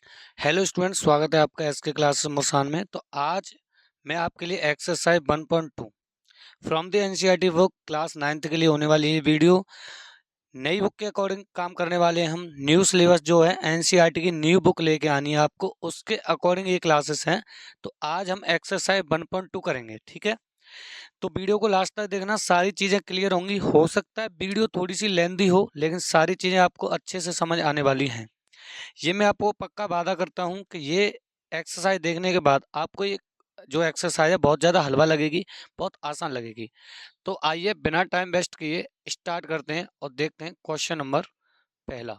Hello student, स्वागत है आपका एसके क्लासेस मुस्कान में। तो आज मैं आपके लिए exercise 1.2 from the NCERT book class 9th के लिए होने वाली ये वीडियो। नई बुक के अकॉर्डिंग काम करने वाले हैं हम। न्यू सिलेबस जो है एनसीईआरटी की न्यू बुक लेके आनी है आपको, उसके अकॉर्डिंग ये क्लासेस हैं। तो आज हम एक्सरसाइज 1.2 करेंगे, ठीक है। तो वीडियो को लास्ट तक देखना, सारी चीज़ें क्लियर होंगी। हो सकता है वीडियो थोड़ी सी लेंथी हो, लेकिन सारी चीज़ें आपको अच्छे से समझ आने वाली हैं। ये मैं आपको पक्का वादा करता हूँ कि ये एक्सरसाइज देखने के बाद आपको ये जो एक्सरसाइज है बहुत ज़्यादा हलवा लगेगी, बहुत आसान लगेगी। तो आइए बिना टाइम वेस्ट किए स्टार्ट करते हैं और देखते हैं क्वेश्चन नंबर पहला।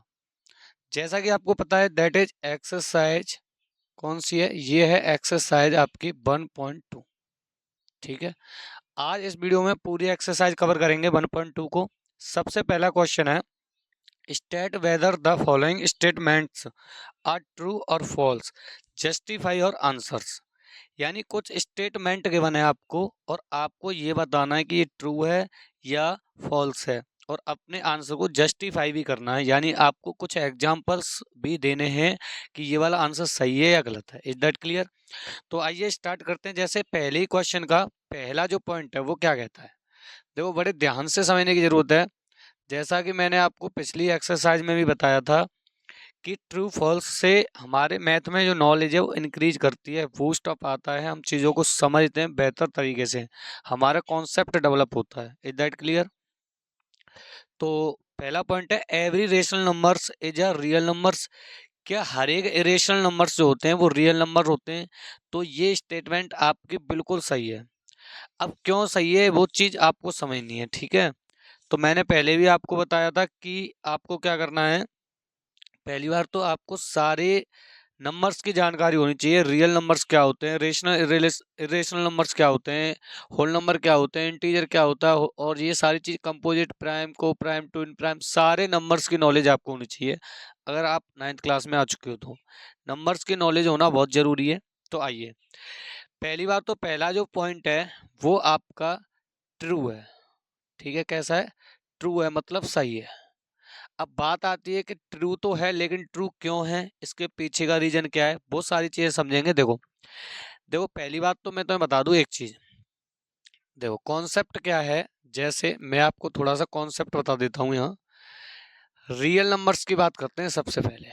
जैसा कि आपको पता है दैट इज एक्सरसाइज कौन सी है, ये है एक्सरसाइज आपकी 1.2, ठीक है। आज इस वीडियो में पूरी एक्सरसाइज कवर करेंगे 1.2 को। सबसे पहला क्वेश्चन है, state whether the following statements are true और फॉल्स, जस्टिफाई और आंसर्स। यानी कुछ स्टेटमेंट गिवन है आपको और आपको ये बताना है कि ये ट्रू है या फॉल्स है, और अपने आंसर को जस्टिफाई भी करना है। यानी आपको कुछ एग्जांपल्स भी देने हैं कि ये वाला आंसर सही है या गलत है। Is that clear? तो आइए स्टार्ट करते हैं। जैसे पहले ही क्वेश्चन का पहला जो पॉइंट है वो क्या कहता है, देखो बड़े ध्यान से समझने की जरूरत है। जैसा कि मैंने आपको पिछली एक्सरसाइज में भी बताया था कि ट्रू फॉल्स से हमारे मैथ में जो नॉलेज है वो इंक्रीज करती है, बूस्ट अप आता है, हम चीज़ों को समझते हैं बेहतर तरीके से, हमारा कॉन्सेप्ट डेवलप होता है। Is that clear? तो पहला पॉइंट है, every rational numbers is a real numbers. क्या हर एक इरेशनल नंबर्स जो होते हैं वो रियल नंबर होते हैं? तो ये स्टेटमेंट आपकी बिल्कुल सही है। अब क्यों सही है वो चीज़ आपको समझनी है, ठीक है। तो मैंने पहले भी आपको बताया था कि आपको क्या करना है। पहली बार तो आपको सारे नंबर्स की जानकारी होनी चाहिए। रियल नंबर्स क्या होते हैं, रेशनल इरेशनल नंबर्स क्या होते हैं, होल नंबर क्या होते हैं, इंटीजर क्या होता है, और ये सारी चीज़, कंपोजिट, प्राइम, को प्राइम, ट्विन प्राइम, सारे नंबर्स की नॉलेज आपको होनी चाहिए। अगर आप 9th क्लास में आ चुके हो तो नंबर्स की नॉलेज होना बहुत ज़रूरी है। तो आइए, पहली बार तो पहला जो पॉइंट है वो आपका ट्रू है, ठीक है। कैसा है? ट्रू है, मतलब सही है। अब बात आती है कि ट्रू तो है लेकिन ट्रू क्यों है, इसके पीछे का रीजन क्या है, बहुत सारी चीजें समझेंगे। देखो देखो पहली बात तो मैं तुम्हें बता दूं एक चीज। देखो कॉन्सेप्ट क्या है, जैसे मैं आपको थोड़ा सा कॉन्सेप्ट बता देता हूँ यहाँ। रियल नंबर्स की बात करते हैं सबसे पहले,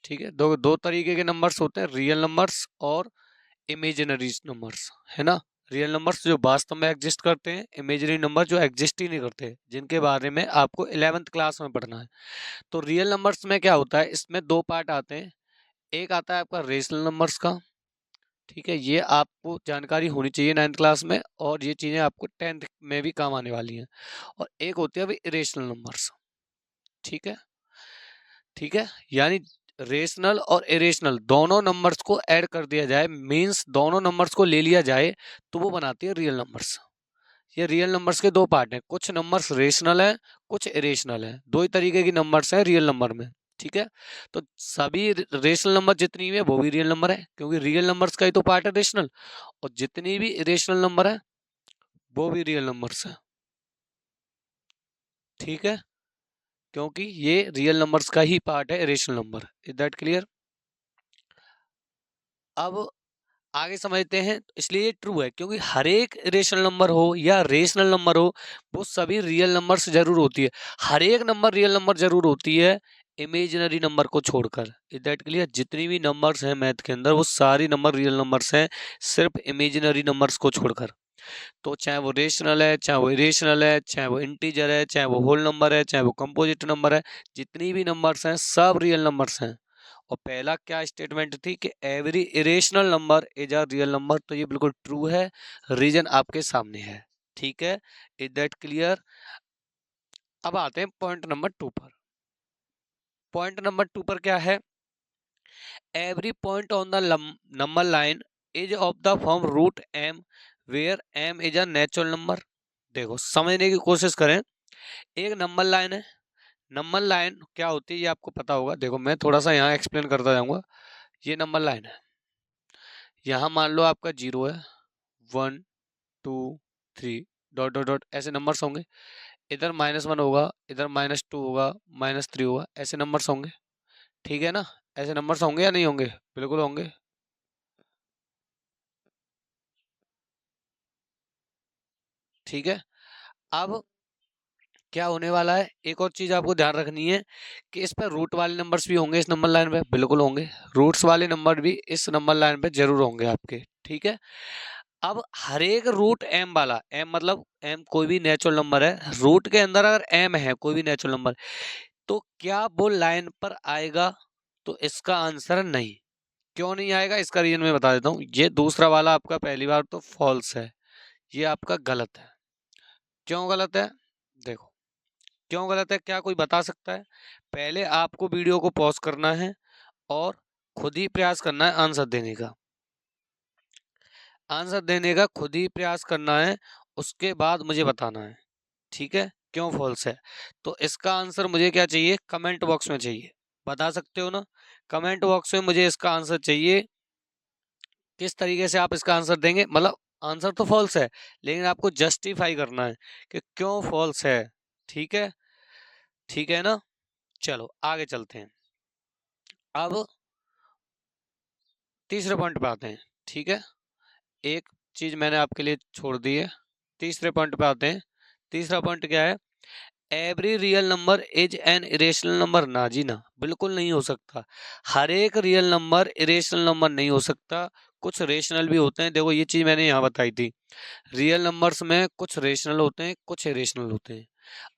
ठीक है। दो दो तरीके के नंबर्स होते हैं, रियल नंबर्स और इमेजिनरी नंबर्स, है ना। रियल नंबर्स जो वास्तव में एग्जिस्ट करते हैं, इमेजिनरी नंबर जो एग्जिस्ट ही नहीं करते, जिनके बारे में आपको 11th क्लास में पढ़ना है। तो रियल नंबर्स में क्या होता है, इसमें दो पार्ट आते हैं। एक आता है आपका रेशनल नंबर्स का, ठीक है। ये आपको जानकारी होनी चाहिए 9th क्लास में, और ये चीज़ें आपको 10th में भी काम आने वाली हैं। और एक होती है अभी इरेशनल नंबर्स, ठीक है। ठीक है, यानी रेशनल और इरेशनल दोनों नंबर्स को ऐड कर दिया जाए, मींस दोनों नंबर्स को ले लिया जाए, तो वो बनाती है रियल नंबर्स। ये रियल नंबर्स के दो पार्ट हैं, कुछ नंबर्स रेशनल है, कुछ इरेशनल है। दो ही तरीके की नंबर्स हैं रियल नंबर में, ठीक है। तो सभी रेशनल नंबर जितनी भी है वो भी रियल नंबर है, क्योंकि रियल नंबर्स का ही तो पार्ट है रेशनल। और जितनी भी इरेशनल नंबर है वो भी रियल नंबर्स है, ठीक है, क्योंकि ये रियल नंबर्स का ही पार्ट है irrational number. Is that clear? अब आगे समझते हैं। इसलिए ये ट्रू है क्योंकि हर एक रेशनल नंबर हो या रेशनल नंबर हो, वो सभी रियल नंबर से जरूर होती है। हर एक नंबर रियल नंबर जरूर होती है, इमेजिनरी नंबर को छोड़कर। Is that clear? जितनी भी नंबर्स हैं मैथ के अंदर वो सारी नंबर रियल नंबर्स हैं, सिर्फ इमेजिनरी नंबर्स को छोड़कर। तो चाहे वो रेशनल है, चाहे वो इरेशनल है, चाहे वो इंटीजर है, चाहे वो होल नंबर है, चाहे वो कंपोजिट नंबर है, जितनी भी नंबर्स हैं सब रियल नंबर्स हैं। और पहला क्या स्टेटमेंट थी कि every irrational number is a real number, तो ये बिल्कुल ट्रू है। रीजन आपके सामने है, ठीक है। Is that clear? अब आते हैं पॉइंट नंबर 2 पर। पॉइंट नंबर 2 पर क्या है, every point on the number line is of the form root M where M is a natural number. देखो समझने की कोशिश करें। एक नंबर लाइन है, नंबर लाइन क्या होती है ये आपको पता होगा। देखो मैं थोड़ा सा यहाँ एक्सप्लेन करता जाऊंगा। ये नंबर लाइन है, यहाँ मान लो आपका 0 है, 1 2 3 डॉट डॉट डॉट ऐसे नंबर्स होंगे। इधर -1 होगा, इधर -2 होगा, -3 होगा, ऐसे नंबर्स होंगे, ठीक है ना। ऐसे नंबर्स होंगे या नहीं होंगे? बिल्कुल होंगे। ठीक है। अब क्या होने वाला है, एक और चीज आपको ध्यान रखनी है कि इस पर रूट वाले नंबर्स भी होंगे इस नंबर लाइन पे, बिल्कुल होंगे। रूट्स वाले नंबर भी इस नंबर लाइन पे जरूर होंगे आपके। ठीक है। अब हर एक रूट एम वाला, एम मतलब एम कोई भी नेचुरल नंबर है, रूट के अंदर अगर एम है कोई भी नेचुरल नंबर, तो क्या वो लाइन पर आएगा? तो इसका आंसर नहीं। क्यों नहीं आएगा, इसका रीजन मैं बता देता हूँ। ये दूसरा वाला आपका पहली बार तो फॉल्स है, ये आपका गलत है। क्यों गलत है? देखो क्यों गलत है, क्या कोई बता सकता है? पहले आपको वीडियो को पॉज करना है और खुद ही प्रयास करना है आंसर देने का। आंसर देने का खुद ही प्रयास करना है, उसके बाद मुझे बताना है। ठीक है, क्यों फॉल्स है? तो इसका आंसर मुझे क्या चाहिए, कमेंट बॉक्स में चाहिए। बता सकते हो ना? कमेंट बॉक्स में मुझे इसका आंसर चाहिए। किस तरीके से आप इसका आंसर देंगे, मतलब आंसर तो फॉल्स है लेकिन आपको जस्टिफाई करना है कि क्यों फॉल्स है। ठीक है, ठीक है ना? चलो आगे चलते हैं। अब तीसरे पॉइंट पे आते हैं। ठीक है, एक चीज मैंने आपके लिए छोड़ दी है। तीसरे पॉइंट पे आते हैं। तीसरा पॉइंट क्या है? Every real number is an irrational number. ना जी ना, बिल्कुल नहीं हो सकता। हर एक रियल नंबर इरेशनल नंबर नहीं हो सकता, कुछ रेशनल भी होते हैं। देखो ये चीज मैंने यहाँ बताई थी, रियल नंबर्स में कुछ रेशनल होते हैं कुछ इरेशनल होते हैं।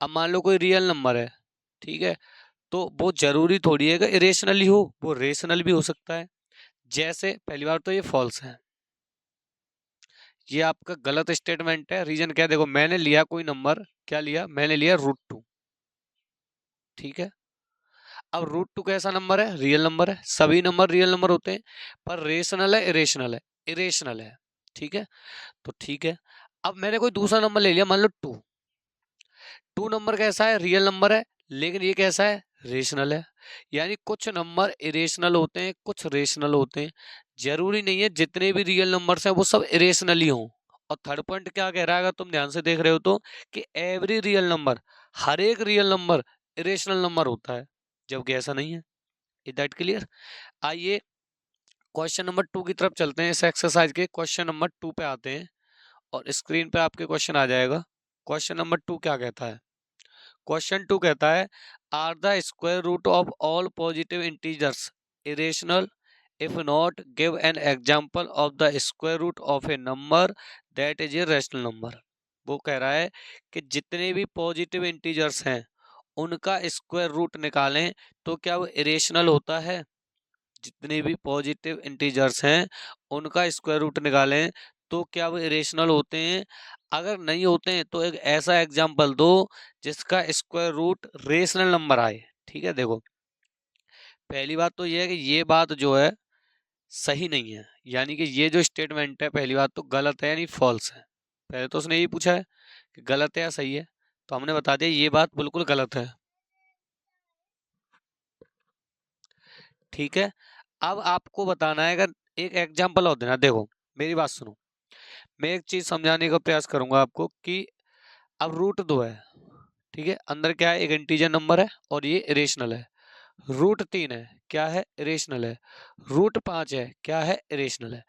अब मान लो कोई रियल नंबर है, ठीक है, तो वो जरूरी थोड़ी है कि इरेशनल ही हो, वो रेशनल भी हो सकता है। जैसे पहली बार तो ये फॉल्स है, ये आपका गलत स्टेटमेंट है। रीजन क्या है? देखो मैंने लिया कोई नंबर, क्या लिया मैंने, लिया √2। ठीक है, अब √2 कैसा नंबर है? रियल नंबर है। सभी नंबर रियल नंबर होते हैं, पर रेशनल है इरेशनल है? इरेशनल है। ठीक है, तो ठीक है। अब मैंने कोई दूसरा नंबर ले लिया, मान लो 2। 2 नंबर कैसा है? रियल नंबर है, लेकिन ये कैसा है? रेशनल है। यानी कुछ नंबर इरेशनल होते हैं कुछ रेशनल होते हैं। जरूरी नहीं है जितने भी रियल नंबर्स हैं वो सब इरेशनल ही हों। और थर्ड पॉइंट क्या कह रहा है, अगर तुम ध्यान से देख रहे हो तो, कि एवरी रियल नंबर, हर एक रियल नंबर इरेशनल नंबर होता है, जबकि ऐसा नहीं है। Is that clear? आइए क्वेश्चन नंबर 2 की तरफ चलते हैं। इस एक्सरसाइज के क्वेश्चन नंबर 2 पे आते हैं और स्क्रीन पे आपके क्वेश्चन आ जाएगा। क्वेश्चन नंबर 2 क्या कहता है? क्वेश्चन 2 कहता है, are the square root of all positive integers irrational? If not, give an example of the square root of a number that is a rational number. वो कह रहा है कि जितने भी पॉजिटिव इंटीजर्स हैं उनका स्क्वायर रूट निकालें तो क्या वो इरेशनल होता है? जितने भी पॉजिटिव इंटीजर्स हैं उनका स्क्वायर रूट निकालें तो क्या वो इरेशनल होते हैं? अगर नहीं होते हैं तो एक ऐसा एग्जांपल दो जिसका स्क्वायर रूट रेशनल नंबर आए। ठीक है, देखो पहली बात तो ये है कि ये बात जो है सही नहीं है, यानी कि ये जो स्टेटमेंट है पहली बात तो गलत है, यानी फॉल्स है। पहले तो उसने यही पूछा है कि गलत है या सही है, तो हमने बता दिया ये बात बिल्कुल गलत है। ठीक है, अब आपको बताना है, अगर एक एग्जांपल और देना। देखो मेरी बात सुनो, मैं एक चीज समझाने का प्रयास करूंगा आपको कि अब √2 है, ठीक है, अंदर क्या है, एक इंटीजर नंबर है और ये इरेशनल है। √3 है, क्या है, इरेशनल है। √5 है, क्या है, इरेशनल है।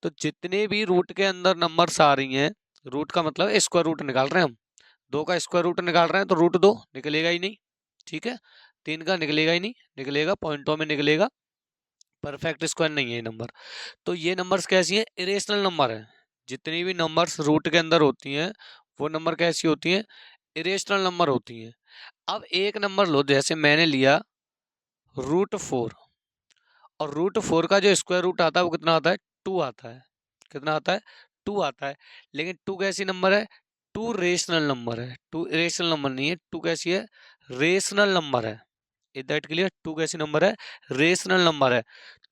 तो जितने भी रूट के अंदर नंबर्स आ रही हैं, रूट का मतलब स्क्वायर रूट निकाल रहे हैं हम, 2 का स्क्वायर रूट निकाल रहे हैं तो √2 निकलेगा ही नहीं। ठीक है, 3 का निकलेगा ही नहीं, निकलेगा पॉइंटों में निकलेगा, परफेक्ट स्क्वायर नहीं है ये नंबर। तो ये नंबर्स कैसी हैं? इरेशनल नंबर है। जितनी भी नंबर्स रूट के अंदर होती हैं वो नंबर कैसी होती हैं? इरेशनल नंबर होती हैं। अब एक नंबर लो, जैसे मैंने लिया √4, और √4 का जो स्क्वायर रूट आता है वो कितना आता है? 2 आता है। कितना आता है? 2 आता है। लेकिन 2 कैसी नंबर है? 2 रेशनल नंबर है, 2 इरेशनल नंबर नहीं है। 2 कैसी है? रेशनल नंबर है। Is that clear? 2 कैसी नंबर है? रेशनल नंबर है।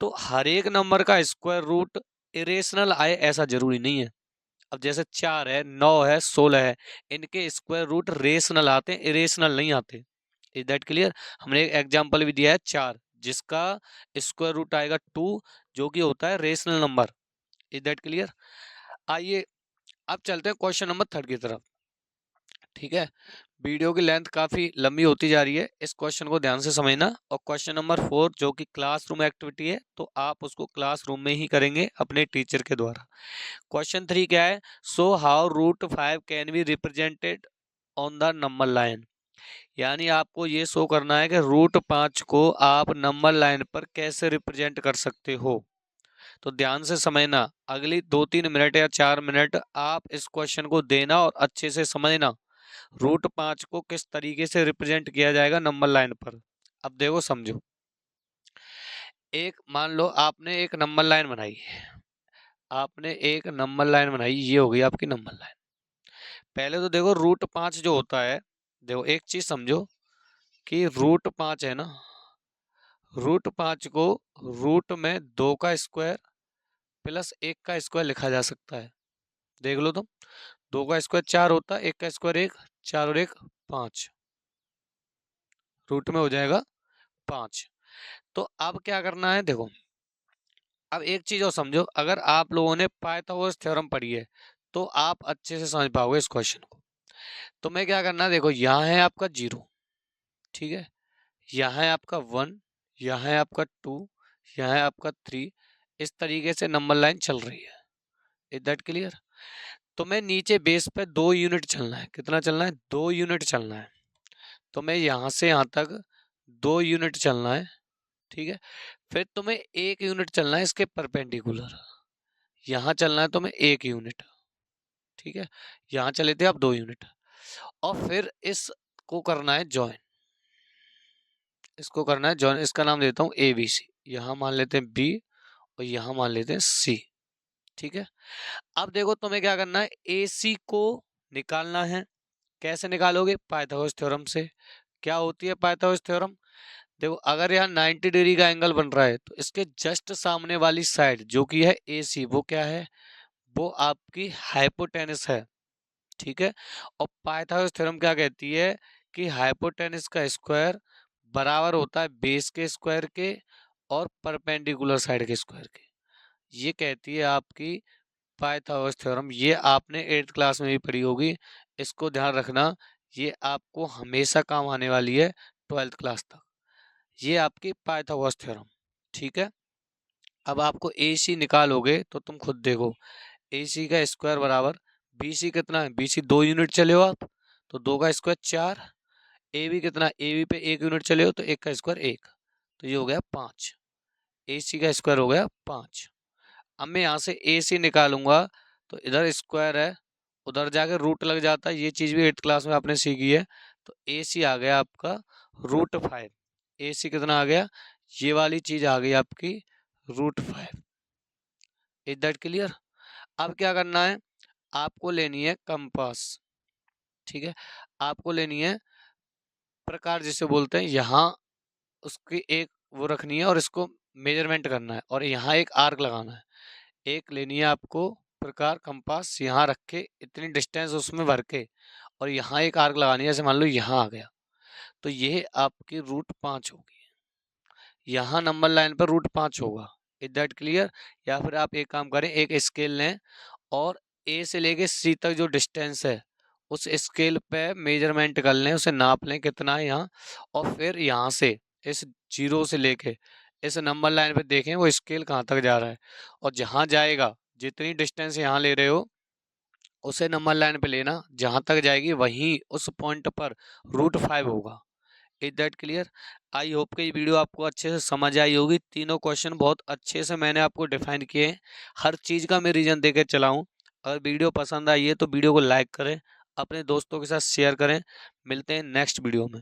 तो हर एक नंबर का स्क्वायर रूट इरेशनल आए ऐसा जरूरी नहीं है। अब जैसे 4 है, 9 है, 16 है, इनके स्क्वायर रूट रेशनल आते हैं, इरेशनल नहीं आते। Is that clear? हमने एक एग्जांपल भी दिया है 4, जिसका स्क्वायर रूट आएगा 2, जो कि होता है rational number. Is that clear? आइए अब चलते हैं क्वेश्चन नंबर 3 की तरफ। ठीक है, वीडियो की लेंथ काफ़ी लंबी होती जा रही है, इस क्वेश्चन को ध्यान से समझना। और क्वेश्चन नंबर 4 जो कि क्लासरूम एक्टिविटी है, तो आप उसको क्लासरूम में ही करेंगे अपने टीचर के द्वारा। क्वेश्चन 3 क्या है? So how root 5 can be represented on the number line. यानी आपको ये शो करना है कि रूट 5 को आप नंबर लाइन पर कैसे रिप्रेजेंट कर सकते हो। तो ध्यान से समझना, अगली 2-3 मिनट या 4 मिनट आप इस क्वेश्चन को देना और अच्छे से समझना रूट 5 को किस तरीके से रिप्रेजेंट किया जाएगा नंबर लाइन पर। अब देखो समझो, एक मान लो आपने एक नंबर लाइन बनाई, आपने एक नंबर लाइन बनाई, ये हो गई आपकी नंबर लाइन। पहले तो देखो रूट 5 जो होता है, देखो एक चीज समझो कि रूट 5 है ना, रूट 5 को रूट में 2 का स्क्वायर प्लस 1 का स्क्वायर लिखा जा सकता है। देख लो तुम, 2 का स्क्वायर 4 होता है, 1 का स्क्वायर 1, 4 और 1 5, रूट में हो जाएगा 5। तो अब क्या करना है, देखो अब एक चीज और समझो, अगर आप लोगों ने पाइथागोरस थ्योरम पढ़ी है तो आप अच्छे से समझ पाओगे इस क्वेश्चन को। तो मैं क्या करना है, देखो यहाँ है आपका 0, ठीक है, यहाँ है आपका 1, यहाँ है आपका 2, यहाँ है आपका 3, इस तरीके से नंबर लाइन चल रही है। Is that clear? तो मैं नीचे बेस पे 2 यूनिट चलना है, कितना चलना है, 2 यूनिट चलना है। तो मैं यहाँ से यहाँ तक 2 यूनिट चलना है, ठीक है। फिर तुम्हें 1 यूनिट चलना है इसके परपेंडिकुलर, यहाँ चलना है तुम्हें 1 यूनिट, ठीक है। यहाँ चले थे आप 2 यूनिट, और फिर इसको करना है ज्वाइन, इसको करना है ज्वाइन, इसका नाम देता हूँ ABC। यहाँ मान लेते हैं B और यहाँ मान लेते हैं C, ठीक है। अब देखो तुम्हें क्या करना है, AC को निकालना है। कैसे निकालोगे? पाइथागोरस थ्योरम से। क्या होती है पाइथागोरस थ्योरम? देखो अगर यहाँ 90 डिग्री का एंगल बन रहा है तो इसके जस्ट सामने वाली साइड जो कि है AC, वो क्या है, वो आपकी हाइपोटेनस है, ठीक है। और पाइथागोरस थ्योरम क्या कहती है कि हाइपोटेनस का स्क्वायर बराबर होता है बेस के स्क्वायर के और परपेंडिकुलर साइड के स्क्वायर के। ये कहती है आपकी पाइथागोरस थ्योरम। ये आपने 8th क्लास में भी पढ़ी होगी, इसको ध्यान रखना, ये आपको हमेशा काम आने वाली है 12th क्लास तक। ये आपकी पाइथागोरस थ्योरम, ठीक है। अब आपको AC निकालोगे तो तुम खुद देखो, AC का स्क्वायर बराबर BC कितना है, BC 2 यूनिट चले हो आप तो 2 का स्क्वायर 4, AB कितना, AB पे 1 यूनिट चले हो तो 1 का स्क्वायर 1, तो ये हो गया 5, AC का स्क्वायर हो गया 5। अब मैं यहाँ से AC निकालूंगा तो इधर स्क्वायर है, उधर जाके रूट लग जाता है, ये चीज भी 8th क्लास में आपने सीखी है। तो AC आ गया आपका रूट 5, AC कितना आ गया, ये वाली चीज आ गई आपकी रूट 5। Is that clear? अब क्या करना है, आपको लेनी है कंपास, ठीक है, आपको लेनी है प्रकार जिसे बोलते हैं, यहाँ उसकी एक वो रखनी है और इसको मेजरमेंट करना है और यहाँ एक आर्क लगाना है। एक लेनी है आपको प्रकार कंपास, यहाँ रख के इतनी डिस्टेंस उसमें भर के और यहाँ एक आर्क लगानी है, जैसे मान लो यहाँ आ गया तो ये आपकी रूट 5 होगी, यहाँ नंबर लाइन पर रूट 5 होगा। Is that clear? या फिर आप एक काम करें, एक स्केल लें और A से लेके C तक जो डिस्टेंस है उस स्केल पे मेजरमेंट कर लें, उसे नाप लें कितना है यहाँ, और फिर यहाँ से इस 0 से लेके इस नंबर लाइन पे देखें वो स्केल कहाँ तक जा रहा है, और जहाँ जाएगा जितनी डिस्टेंस यहाँ ले रहे हो उसे नंबर लाइन पे लेना, जहाँ तक जाएगी वहीं उस पॉइंट पर रूट 5 होगा। Is that clear? I hope कि ये वीडियो आपको अच्छे से समझ आई होगी। तीनों क्वेश्चन बहुत अच्छे से मैंने आपको डिफाइन किए हैं, हर चीज़ का मैं रीजन देकर चला हूँ। अगर वीडियो पसंद आई है तो वीडियो को लाइक करें, अपने दोस्तों के साथ शेयर करें। मिलते हैं नेक्स्ट वीडियो में।